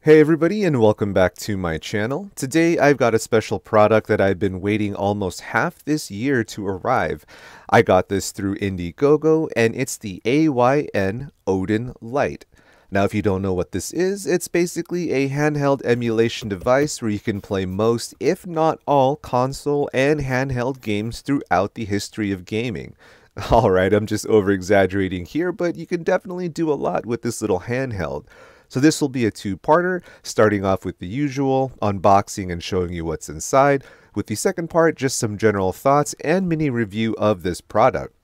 Hey everybody, and welcome back to my channel. Today I've got a special product that I've been waiting almost half this year to arrive. I got this through Indiegogo and it's the AYN Odin Lite. Now if you don't know what this is, it's basically a handheld emulation device where you can play most, if not all, console and handheld games throughout the history of gaming. Alright, I'm just over-exaggerating here, but you can definitely do a lot with this little handheld. So this will be a two-parter, starting off with the usual, unboxing and showing you what's inside, with the second part just some general thoughts and mini review of this product.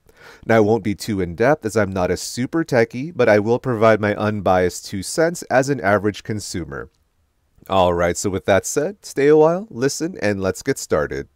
Now I won't be too in-depth as I'm not a super techie, but I will provide my unbiased 2 cents as an average consumer. Alright, so with that said, stay a while, listen, and let's get started.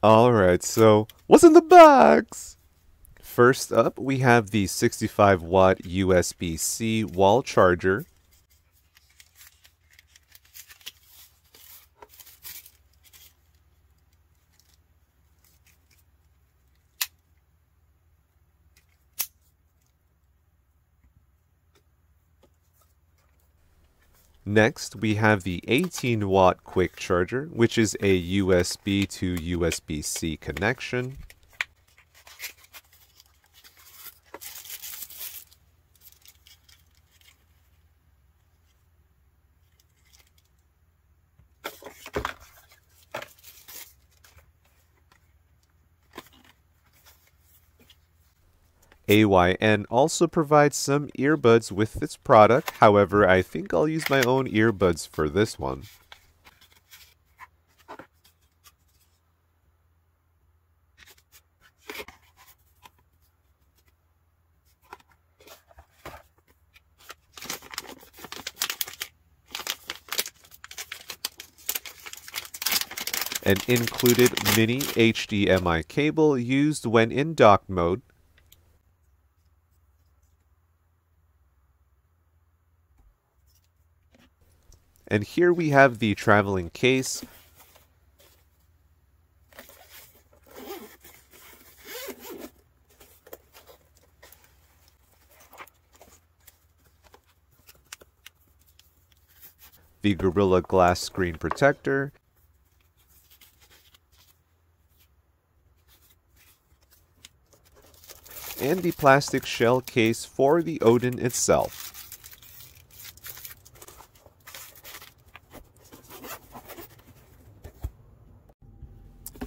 Alright, so what's in the box? First up, we have the 65-watt USB-C wall charger. Next, we have the 18-watt quick charger, which is a USB to USB-C connection. AYN also provides some earbuds with this product, however I think I'll use my own earbuds for this one. An included mini HDMI cable used when in dock mode. And here we have the traveling case. The Gorilla Glass screen protector. And the plastic shell case for the Odin itself.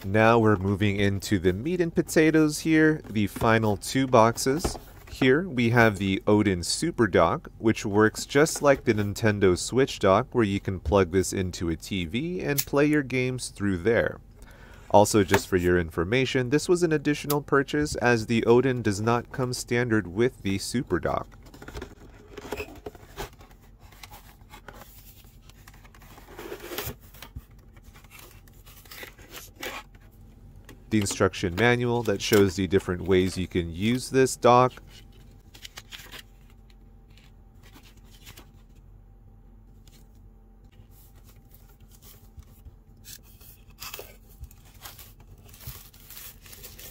Now we're moving into the meat and potatoes here, the final 2 boxes. Here we have the Odin Super Dock, which works just like the Nintendo Switch dock where you can plug this into a TV and play your games through there. Also, just for your information, this was an additional purchase as the Odin does not come standard with the Super Dock. The instruction manual that shows the different ways you can use this dock.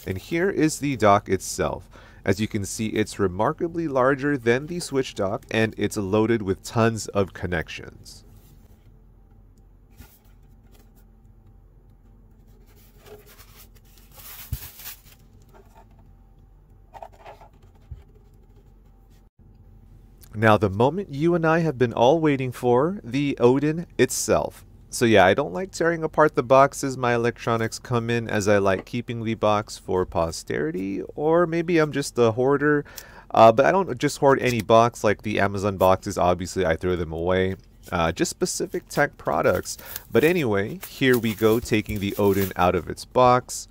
And here is the dock itself. As you can see, it's remarkably larger than the Switch dock and it's loaded with tons of connections. Now, the moment you and I have been all waiting for, the Odin itself. So yeah, I don't like tearing apart the boxes my electronics come in, as I like keeping the box for posterity, or maybe I'm just a hoarder. But I don't just hoard any box like the Amazon boxes, obviously I throw them away. just specific tech products. But anyway, here we go, taking the Odin out of its box.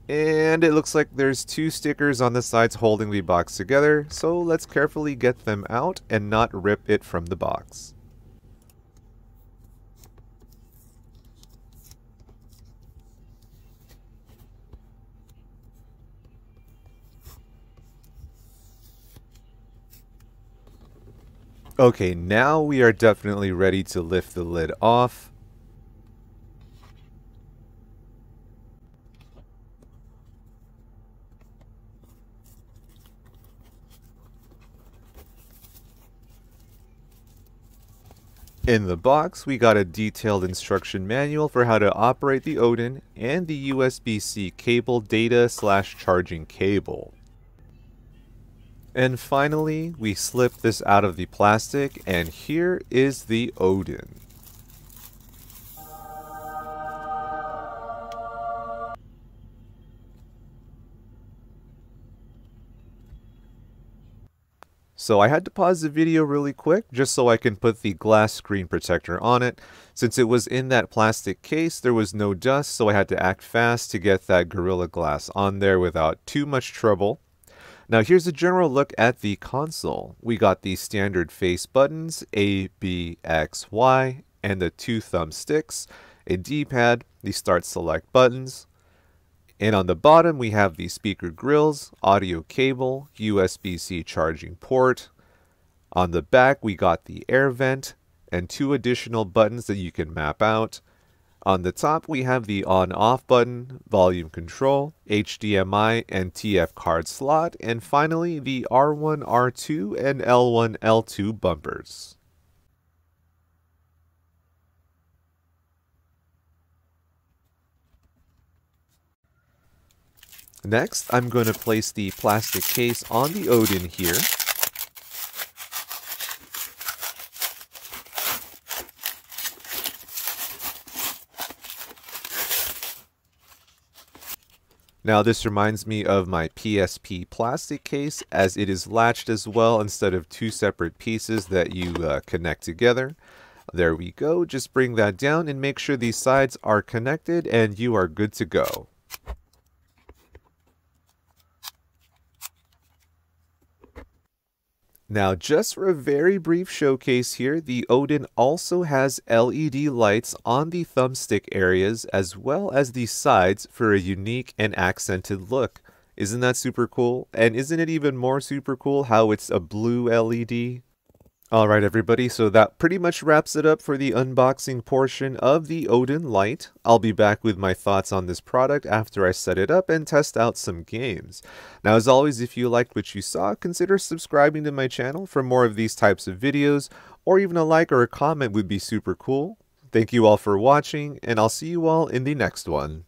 And it looks like there's two stickers on the sides holding the box together, so let's carefully get them out and not rip it from the box. Okay, now we are definitely ready to lift the lid off. In the box, we got a detailed instruction manual for how to operate the Odin and the USB-C cable data/charging cable. And finally, we slip this out of the plastic, and here is the Odin. So I had to pause the video really quick just so I can put the glass screen protector on it. Since it was in that plastic case, there was no dust, so I had to act fast to get that Gorilla Glass on there without too much trouble. Now here's a general look at the console. We got the standard face buttons, A, B, X, Y, and the two thumbsticks, a D-pad, the start select buttons, and on the bottom we have the speaker grills, audio cable, USB-C charging port. On the back we got the air vent and two additional buttons that you can map out. On the top we have the on-off button, volume control, HDMI and TF card slot, and finally the R1, R2 and L1, L2 bumpers. Next, I'm going to place the plastic case on the Odin here. Now this reminds me of my PSP plastic case, as it is latched as well instead of two separate pieces that you connect together. There we go, just bring that down and make sure these sides are connected and you are good to go. Now, just for a very brief showcase here, the Odin also has LED lights on the thumbstick areas as well as the sides for a unique and accented look. Isn't that super cool? And isn't it even more super cool how it's a blue LED? Alright everybody, so that pretty much wraps it up for the unboxing portion of the Odin Lite. I'll be back with my thoughts on this product after I set it up and test out some games. Now as always, if you liked what you saw, consider subscribing to my channel for more of these types of videos, or even a like or a comment would be super cool. Thank you all for watching, and I'll see you all in the next one.